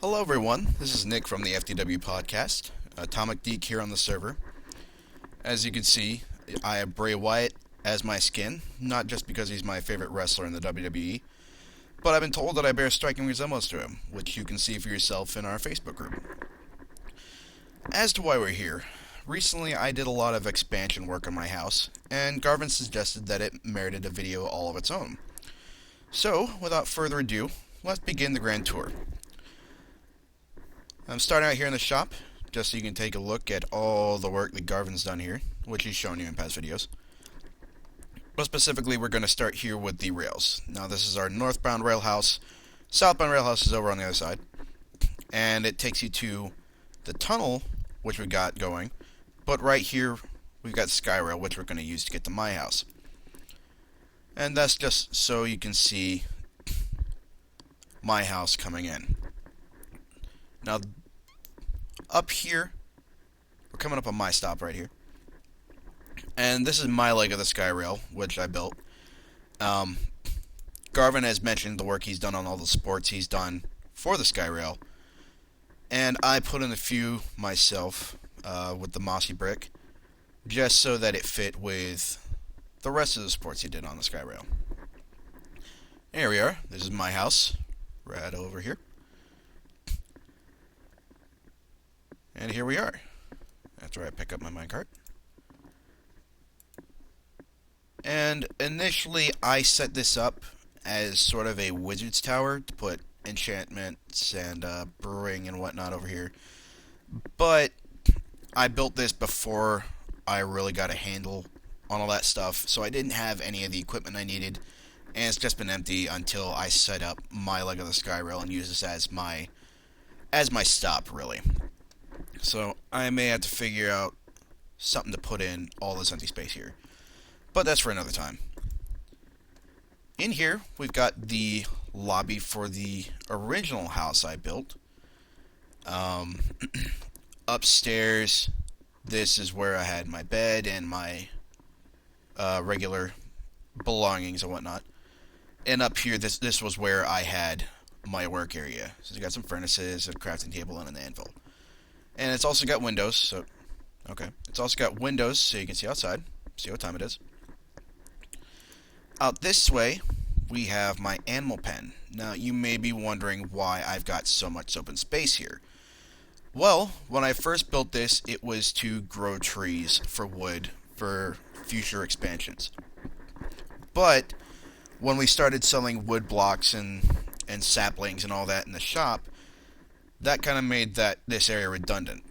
Hello everyone, this is Nick from the FTW podcast, Atomic Geek here on the server. As you can see, I have Bray Wyatt as my skin, not just because he's my favorite wrestler in the WWE, but I've been told that I bear striking resemblance to him, which you can see for yourself in our Facebook group. As to why we're here, recently I did a lot of expansion work on my house, and Garvin suggested that it merited a video all of its own. So, without further ado, let's begin the grand tour. I'm starting out here in the shop, just so you can take a look at all the work that Garvin's done here, which he's shown you in past videos. But specifically, we're going to start here with the rails. Now, this is our northbound rail house. Southbound rail house is over on the other side. And it takes you to the tunnel, which we got going. But right here, we've got Skyrail, which we're going to use to get to my house. And that's just so you can see my house coming in. Now, up here, we're coming up on my stop right here. And this is my leg of the Skyrail, which I built. Garvin has mentioned the work he's done on all the sports he's done for the Skyrail. And I put in a few myself with the mossy brick, just so that it fit with the rest of the sports he did on the Skyrail. Here we are. This is my house, right over here. And here we are, after I pick up my minecart. And initially, I set this up as sort of a wizard's tower to put enchantments and brewing and whatnot over here. But I built this before I really got a handle on all that stuff, so I didn't have any of the equipment I needed, and it's just been empty until I set up my leg of the Skyrail and use this as my stop, really. So I may have to figure out something to put in all this empty space here. But that's for another time. In here, we've got the lobby for the original house I built. Upstairs, this is where I had my bed and my regular belongings and whatnot. And up here, this was where I had my work area. So it's got some furnaces, a crafting table, and an anvil. And it's also got windows, so... Okay. It's also got windows, so you can see outside. See what time it is. Out this way, we have my animal pen. Now, you may be wondering why I've got so much open space here. Well, when I first built this, it was to grow trees for wood for future expansions. But, when we started selling wood blocks and saplings and all that in the shop, that kind of made this area redundant.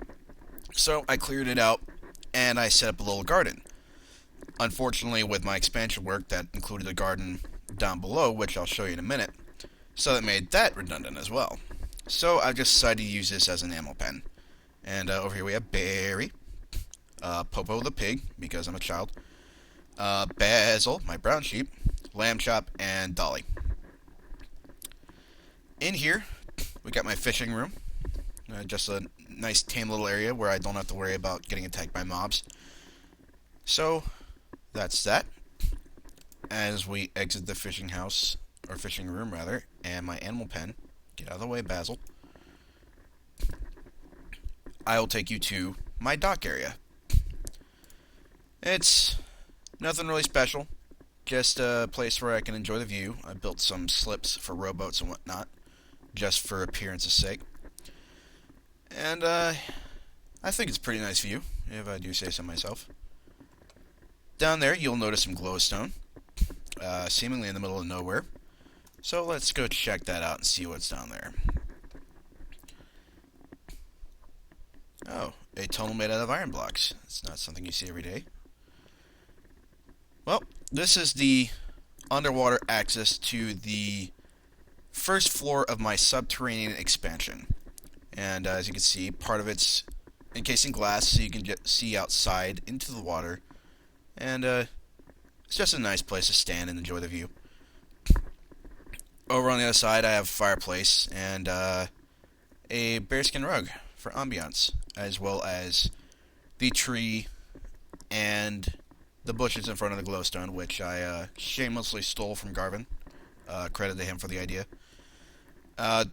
So I cleared it out, and I set up a little garden. Unfortunately, with my expansion work, that included a garden down below, which I'll show you in a minute, so that made that redundant as well. So I've just decided to use this as an animal pen. And over here we have Barry, Popo the pig, because I'm a child, Basil, my brown sheep, Lamb Chop, and Dolly. In here, we got my fishing room. Just a nice tame little area where I don't have to worry about getting attacked by mobs. So, that's that. As we exit the fishing house, or fishing room rather, and my animal pen, get out of the way, Basil, I will take you to my dock area. It's nothing really special, just a place where I can enjoy the view. I built some slips for rowboats and whatnot, just for appearance's sake. And, I think it's a pretty nice view, if I do say so myself. Down there, you'll notice some glowstone, seemingly in the middle of nowhere. So let's go check that out and see what's down there. Oh, a tunnel made out of iron blocks. It's not something you see every day. Well, this is the underwater access to the first floor of my subterranean expansion. And as you can see, part of it's encased in glass, so you can see outside into the water. And it's just a nice place to stand and enjoy the view. Over on the other side, I have a fireplace and a bearskin rug for ambiance, as well as the tree and the bushes in front of the glowstone, which I shamelessly stole from Garvin. Credit to him for the idea.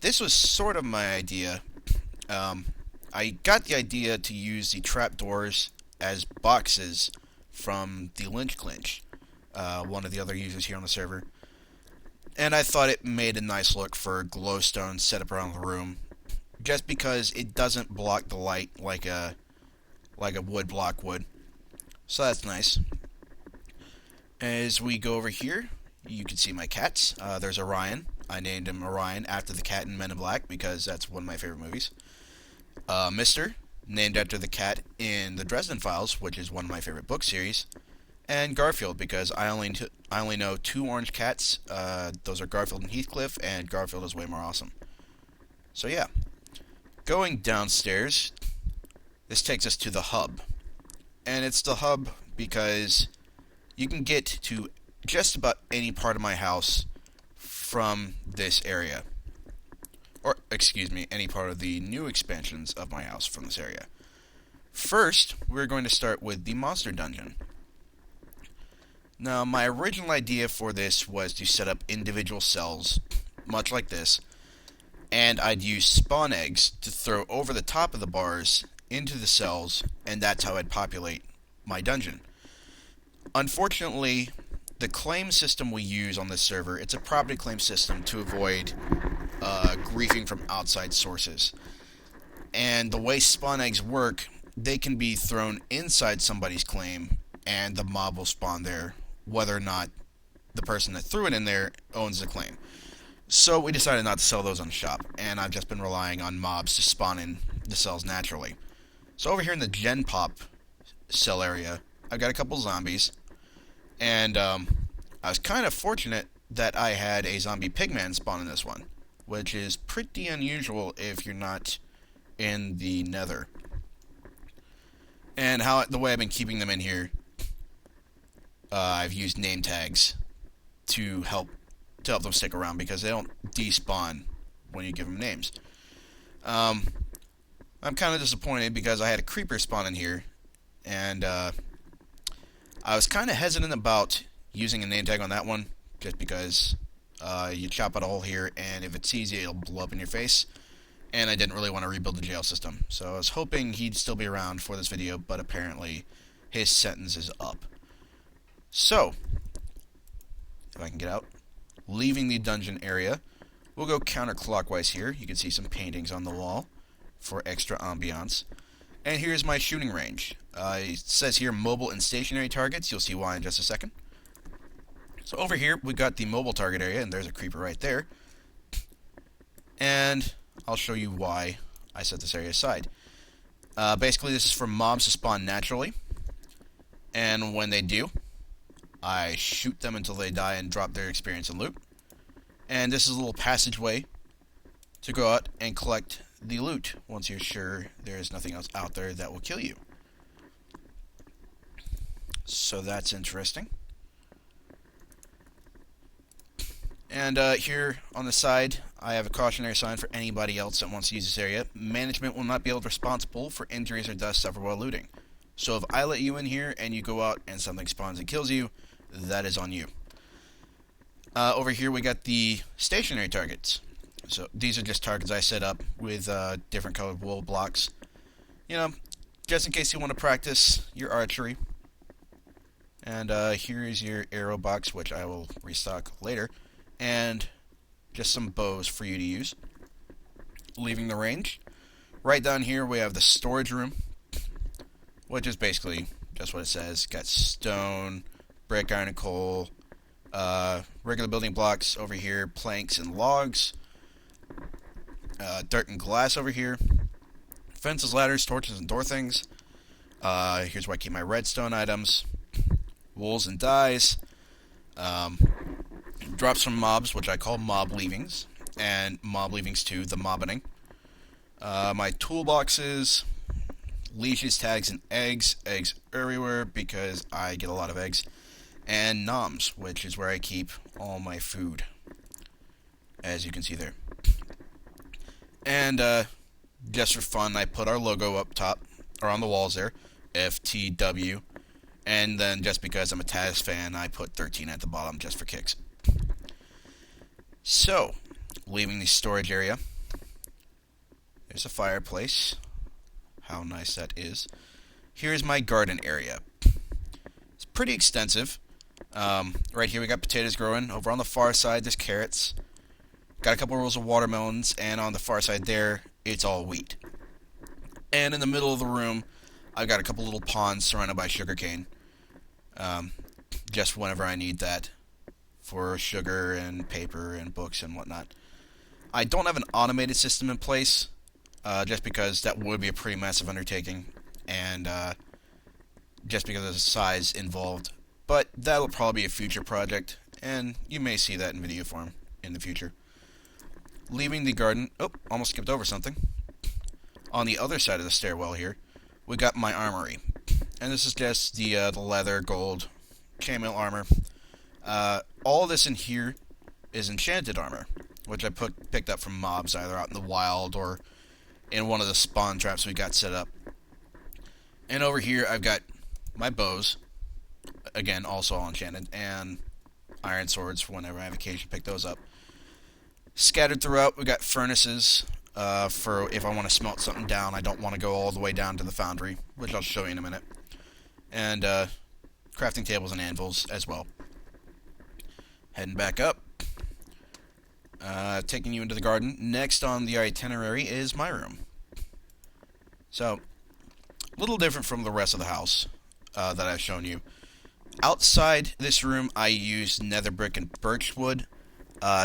This was sort of my idea. Um, I got the idea to use the trapdoors as boxes from the Lynch Clinch, one of the other users here on the server. And I thought it made a nice look for glowstone set up around the room, just because it doesn't block the light like a wood block would. So that's nice. As we go over here, you can see my cats. There's Orion. I named him Orion after the cat in Men in Black because that's one of my favorite movies. Mister, named after the cat in the Dresden Files, which is one of my favorite book series. And Garfield, because I only know two orange cats. Those are Garfield and Heathcliff, and Garfield is way more awesome. So yeah. Going downstairs, this takes us to the hub. And it's the hub because you can get to just about any part of my house from this area. Or, excuse me, any part of the new expansions of my house from this area. First, we're going to start with the monster dungeon. Now, my original idea for this was to set up individual cells, much like this, and I'd use spawn eggs to throw over the top of the bars into the cells, and that's how I'd populate my dungeon. Unfortunately, the claim system we use on this server, it's a property claim system to avoid griefing from outside sources. And the way spawn eggs work, they can be thrown inside somebody's claim, and the mob will spawn there, whether or not the person that threw it in there owns the claim. So we decided not to sell those on the shop, and I've just been relying on mobs to spawn in the cells naturally. So over here in the Gen Pop cell area, I've got a couple zombies, and I was kind of fortunate that I had a zombie pigman spawn in this one, which is pretty unusual if you're not in the nether. And the way I've been keeping them in here, I've used name tags to help them stick around because they don't despawn when you give them names. I'm kind of disappointed because I had a creeper spawn in here, and I was kind of hesitant about using a name tag on that one, just because you chop out a hole here, and if it sees you, it'll blow up in your face, and I didn't really want to rebuild the jail system. So I was hoping he'd still be around for this video, but apparently his sentence is up. So, if I can get out, leaving the dungeon area, we'll go counterclockwise here. You can see some paintings on the wall for extra ambiance. And here's my shooting range. It says here mobile and stationary targets. You'll see why in just a second. So over here, we got the mobile target area, and there's a creeper right there. And I'll show you why I set this area aside. Basically, this is for mobs to spawn naturally. And when they do, I shoot them until they die and drop their experience and loot. And this is a little passageway to go out and collect the loot once you're sure there's nothing else out there that will kill you. So that's interesting. And here on the side, I have a cautionary sign for anybody else that wants to use this area. Management will not be held responsible for injuries or deaths suffered while looting. So if I let you in here and you go out and something spawns and kills you, that is on you. Over here we got the stationary targets. So these are just targets I set up with different colored wool blocks. You know, just in case you want to practice your archery. And here is your arrow box, which I will restock later. And just some bows for you to use. Leaving the range. Right down here we have the storage room, which is basically just what it says. Got stone, brick, iron, and coal, regular building blocks over here, planks and logs, dirt and glass over here, fences, ladders, torches, and door things. Here's where I keep my redstone items, wools and dyes, drops from mobs, which I call mob leavings, and mob leavings 2, the mobbening. My toolboxes, leashes, tags, and eggs. Eggs everywhere because I get a lot of eggs. And noms, which is where I keep all my food, as you can see there. And just for fun, I put our logo up top, or on the walls there, FTW. And then just because I'm a Taz fan, I put 13 at the bottom just for kicks. So, Leaving the storage area. There's a fireplace. How nice that is. Here's my garden area. It's pretty extensive. Right here we got potatoes growing. Over on the far side there's carrots. Got a couple rows of watermelons, and on the far side there, it's all wheat. And in the middle of the room, I've got a couple little ponds surrounded by sugarcane. Just whenever I need that for sugar and paper and books and whatnot. I don't have an automated system in place, just because that would be a pretty massive undertaking, and just because of the size involved. But that'll probably be a future project, and you may see that in video form in the future. Leaving the garden, almost skipped over something. On the other side of the stairwell here, we got my armory. And this is just the leather, gold, chainmail armor. All this in here is enchanted armor, which I picked up from mobs either out in the wild or in one of the spawn traps we got set up. And over here I've got my bows, again also all enchanted, and iron swords for whenever I have occasion to pick those up. Scattered throughout, we got furnaces for if I want to smelt something down. I don't want to go all the way down to the foundry, which I'll show you in a minute. And crafting tables and anvils as well. Heading back up. Taking you into the garden. Next on the itinerary is my room. So, a little different from the rest of the house that I've shown you. Outside this room, I used nether brick and birch wood.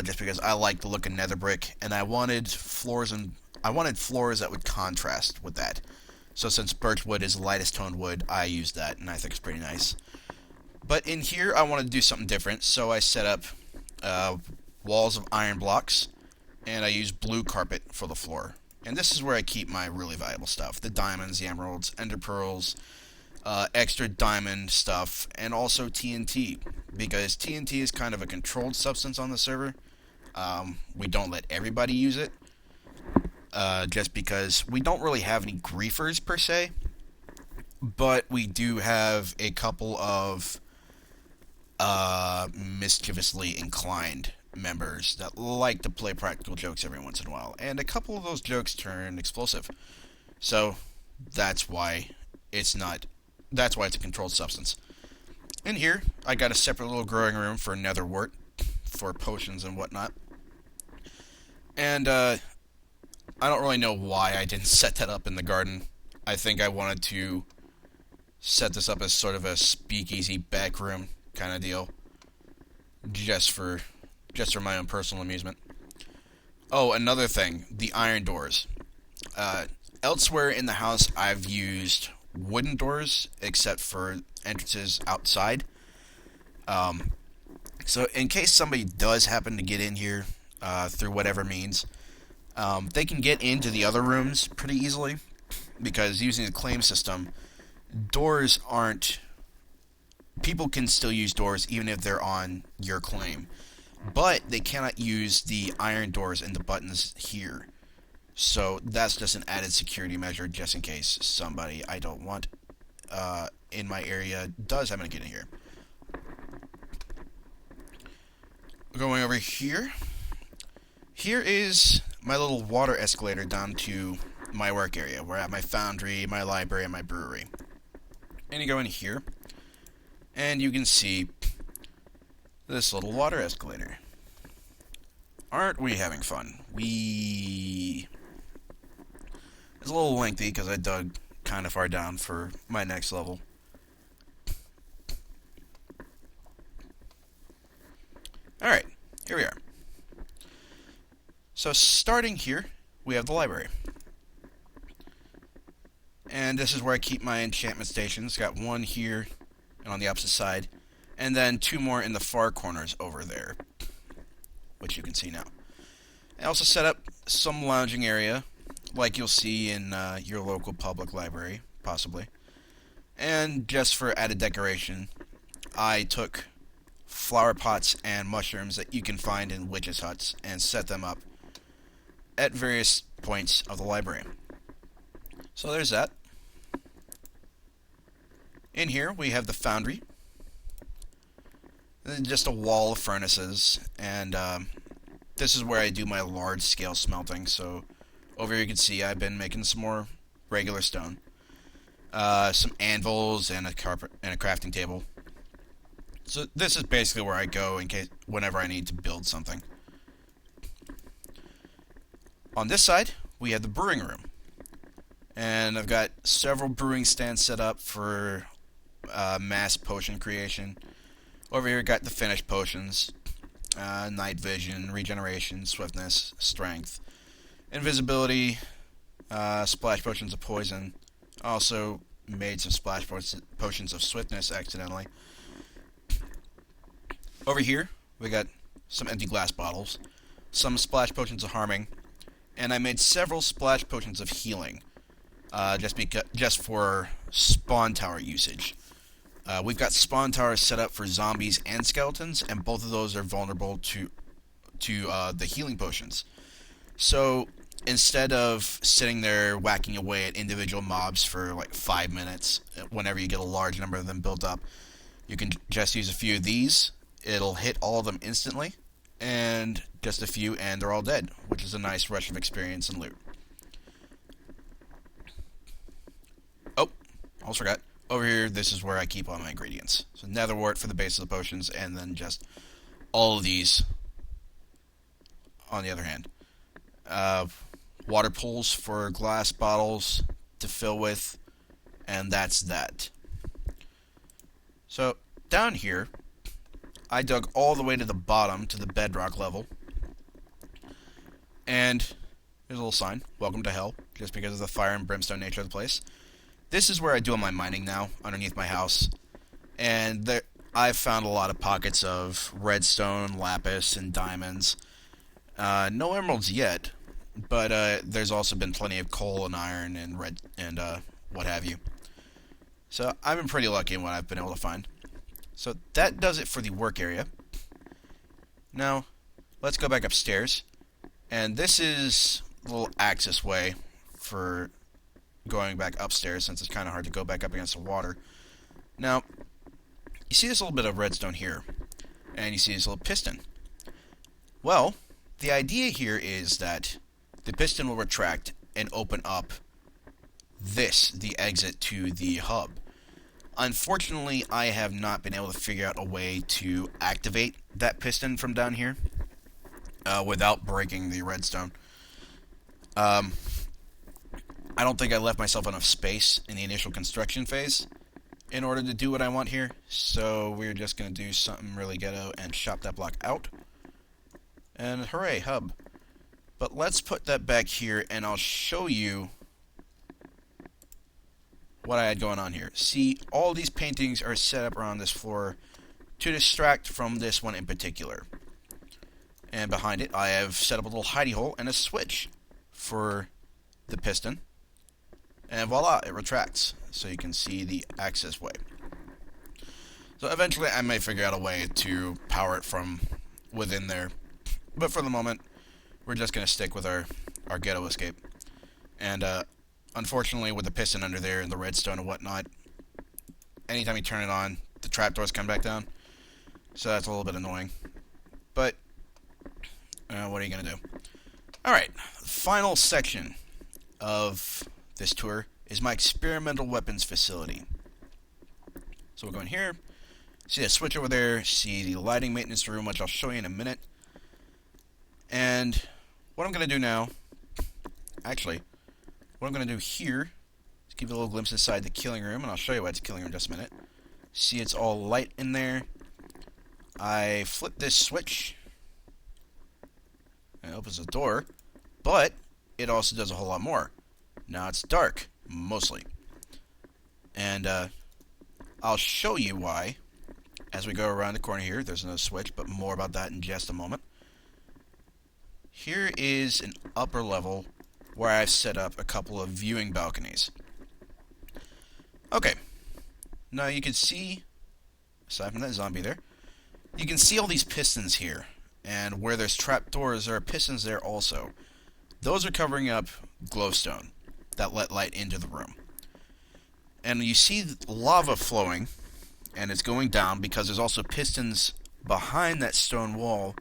Just because I like the look of nether brick, and I wanted floors that would contrast with that. So since birch wood is the lightest toned wood, I used that, and I think it's pretty nice. But in here, I wanted to do something different, so I set up walls of iron blocks, and I used blue carpet for the floor. And this is where I keep my really valuable stuff: the diamonds, the emeralds, ender pearls, extra diamond stuff, and also TNT, because TNT is kind of a controlled substance on the server. We don't let everybody use it, just because we don't really have any griefers per se, but we do have a couple of mischievously inclined members that like to play practical jokes every once in a while, and a couple of those jokes turn explosive. So that's why it's a controlled substance. In here, I got a separate little growing room for nether wart, for potions and whatnot. And, I don't really know why I didn't set that up in the garden. I think I wanted to set this up as sort of a speakeasy back room kind of deal. Just for my own personal amusement. Oh, another thing, the iron doors. Elsewhere in the house, I've used wooden doors, except for entrances outside. So in case somebody does happen to get in here through whatever means, they can get into the other rooms pretty easily, because using the claim system, doors aren't... People can still use doors even if they're on your claim, but they cannot use the iron doors and the buttons here. So that's just an added security measure, just in case somebody I don't want in my area does happen to get in here. Going over here. Here is my little water escalator down to my work area. We're at my foundry, my library, and my brewery. And you go in here, and you can see this little water escalator. Aren't we having fun? It's a little lengthy because I dug kind of far down for my next level. Alright, here we are. So starting here, we have the library. And this is where I keep my enchantment stations. Got one here and on the opposite side, and then two more in the far corners over there, which you can see now. I also set up some lounging area, like you'll see in your local public library, possibly. And just for added decoration, I took flower pots and mushrooms that you can find in witches' huts and set them up at various points of the library. So there's that. In here we have the foundry, and then just a wall of furnaces, and this is where I do my large-scale smelting. So over here you can see I've been making some more regular stone, some anvils, and a carpet and a crafting table. So this is basically where I go whenever I need to build something. On this side, we have the brewing room. And I've got several brewing stands set up for mass potion creation. Over here, got the finished potions, night vision, regeneration, swiftness, strength, invisibility, splash potions of poison. Also made some splash potions of swiftness accidentally. Over here, we got some empty glass bottles, some splash potions of harming, and I made several splash potions of healing, just for spawn tower usage. We've got spawn towers set up for zombies and skeletons, and both of those are vulnerable to the healing potions. So instead of sitting there whacking away at individual mobs for like 5 minutes, whenever you get a large number of them built up, you can just use a few of these. It'll hit all of them instantly, and just a few, and they're all dead, which is a nice rush of experience and loot. Oh, almost forgot. Over here, this is where I keep all my ingredients. So nether wart for the base of the potions, and then just all of these on the other hand. Water pools for glass bottles to fill with, and that's that. So down here, I dug all the way to the bottom, to the bedrock level. And there's a little sign, welcome to hell, just because of the fire and brimstone nature of the place. This is where I do all my mining now, underneath my house. And I've found a lot of pockets of redstone, lapis, and diamonds. No emeralds yet, but there's also been plenty of coal and iron and what have you. So I've been pretty lucky in what I've been able to find. So that does it for the work area. Now, let's go back upstairs. And this is a little access way for going back upstairs, since it's kind of hard to go back up against the water. Now, you see this little bit of redstone here, and you see this little piston. Well, the idea here is that the piston will retract and open up the exit to the hub. Unfortunately, I have not been able to figure out a way to activate that piston from down here without breaking the redstone. I don't think I left myself enough space in the initial construction phase in order to do what I want here, so we're just going to do something really ghetto and shop that block out. And hooray, hub. But let's put that back here, and I'll show you what I had going on here. See, all these paintings are set up around this floor to distract from this one in particular. And behind it, I have set up a little hidey hole and a switch for the piston. And voila, it retracts, so you can see the access way. So eventually I may figure out a way to power it from within there. But for the moment, we're just going to stick with our ghetto escape. And unfortunately, with the piston under there and the redstone and whatnot, anytime you turn it on, the trapdoors come back down. So that's a little bit annoying. But what are you going to do? Alright, final section of this tour is my experimental weapons facility. So we'll go in here, see that switch over there, see the lighting maintenance room, which I'll show you in a minute. And what I'm going to do now, actually, what I'm going to do here is give you a little glimpse inside the killing room, and I'll show you why it's a killing room in just a minute. See, it's all light in there. I flip this switch, and it opens the door, but it also does a whole lot more. Now it's dark, mostly. And I'll show you why as we go around the corner here. There's another switch, but more about that in just a moment. Here is an upper level where I've set up a couple of viewing balconies. Okay, now you can see, aside from that zombie there, you can see all these pistons here, and where there's trapdoors, there are pistons there also. Those are covering up glowstone that let light into the room. And you see lava flowing, and it's going down because there's also pistons behind that stone wall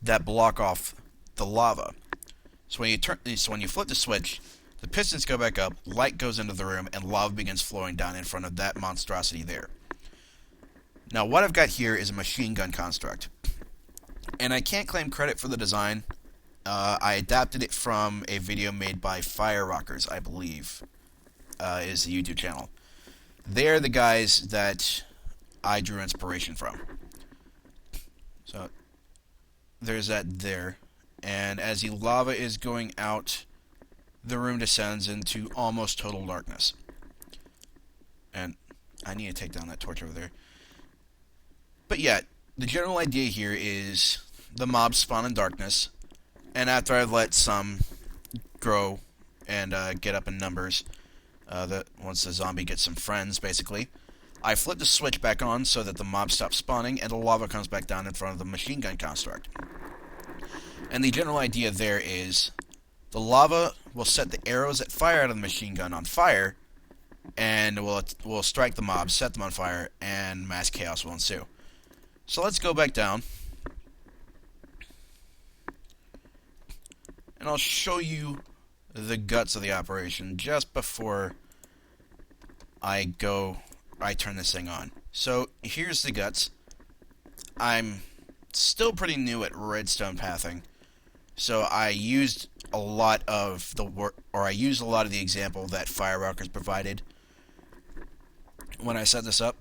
that block off the lava. So when you flip the switch, the pistons go back up, light goes into the room, and lava begins flowing down in front of that monstrosity there. Now, what I've got here is a machine gun construct. And I can't claim credit for the design. I adapted it from a video made by Fire Rockers, I believe, is the YouTube channel. They're the guys that I drew inspiration from. So, there's that there. And as the lava is going out, the room descends into almost total darkness. And I need to take down that torch over there. But yeah, the general idea here is the mobs spawn in darkness, and after I've let some grow and get up in numbers, once the zombie gets some friends, basically, I flip the switch back on so that the mob stops spawning and the lava comes back down in front of the machine gun construct. And the general idea there is the lava will set the arrows that fire out of the machine gun on fire, and will strike the mobs, set them on fire, and mass chaos will ensue. So let's go back down, and I'll show you the guts of the operation just before I turn this thing on. So here's the guts. I'm still pretty new at redstone pathing, so I used a lot of the example that Firerockers provided when I set this up.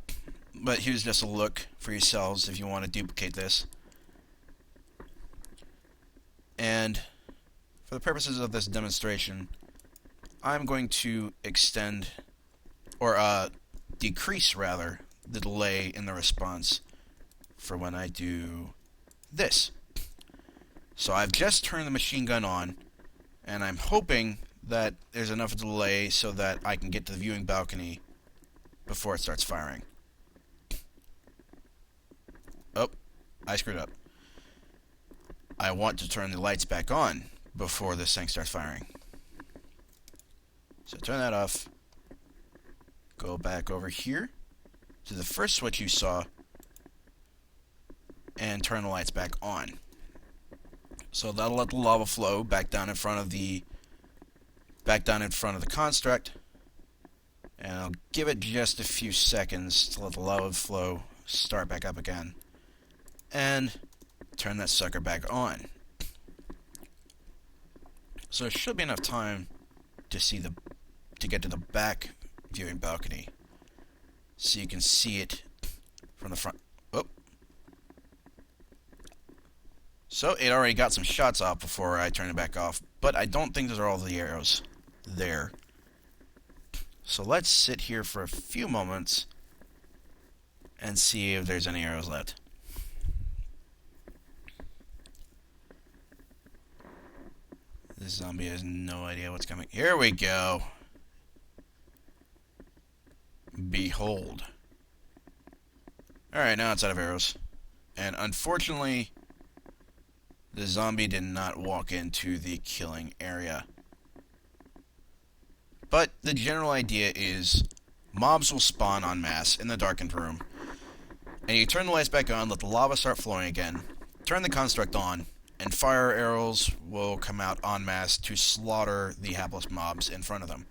But here's just a look for yourselves if you want to duplicate this. And for the purposes of this demonstration, I'm going to extend, or decrease rather, the delay in the response for when I do this. So I've just turned the machine gun on, and I'm hoping that there's enough delay so that I can get to the viewing balcony before it starts firing. Oh, I screwed up. I want to turn the lights back on before this thing starts firing. So turn that off. Go back over here to the first switch you saw and turn the lights back on. So that'll let the lava flow back down in front of the construct. And I'll give it just a few seconds to let the lava flow start back up again. And turn that sucker back on. So there should be enough time to get to the back viewing balcony, so you can see it from the front. Oh, so it already got some shots off before I turn it back off, but I don't think those are all the arrows there. So let's sit here for a few moments and see if there's any arrows left. This zombie has no idea what's coming. Here we go. Behold. Alright, now it's out of arrows. And unfortunately, the zombie did not walk into the killing area. But the general idea is mobs will spawn en masse in the darkened room. And you turn the lights back on, let the lava start flowing again, turn the construct on, and fire arrows will come out en masse to slaughter the hapless mobs in front of them.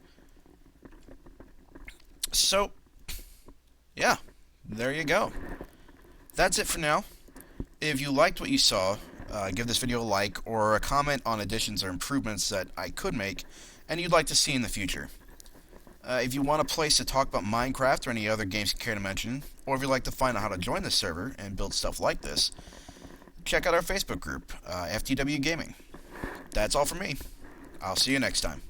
So, yeah, there you go. That's it for now. If you liked what you saw, give this video a like or a comment on additions or improvements that I could make and you'd like to see in the future. If you want a place to talk about Minecraft or any other games you care to mention, or if you'd like to find out how to join the server and build stuff like this, check out our Facebook group, FTW Gaming. That's all from me. I'll see you next time.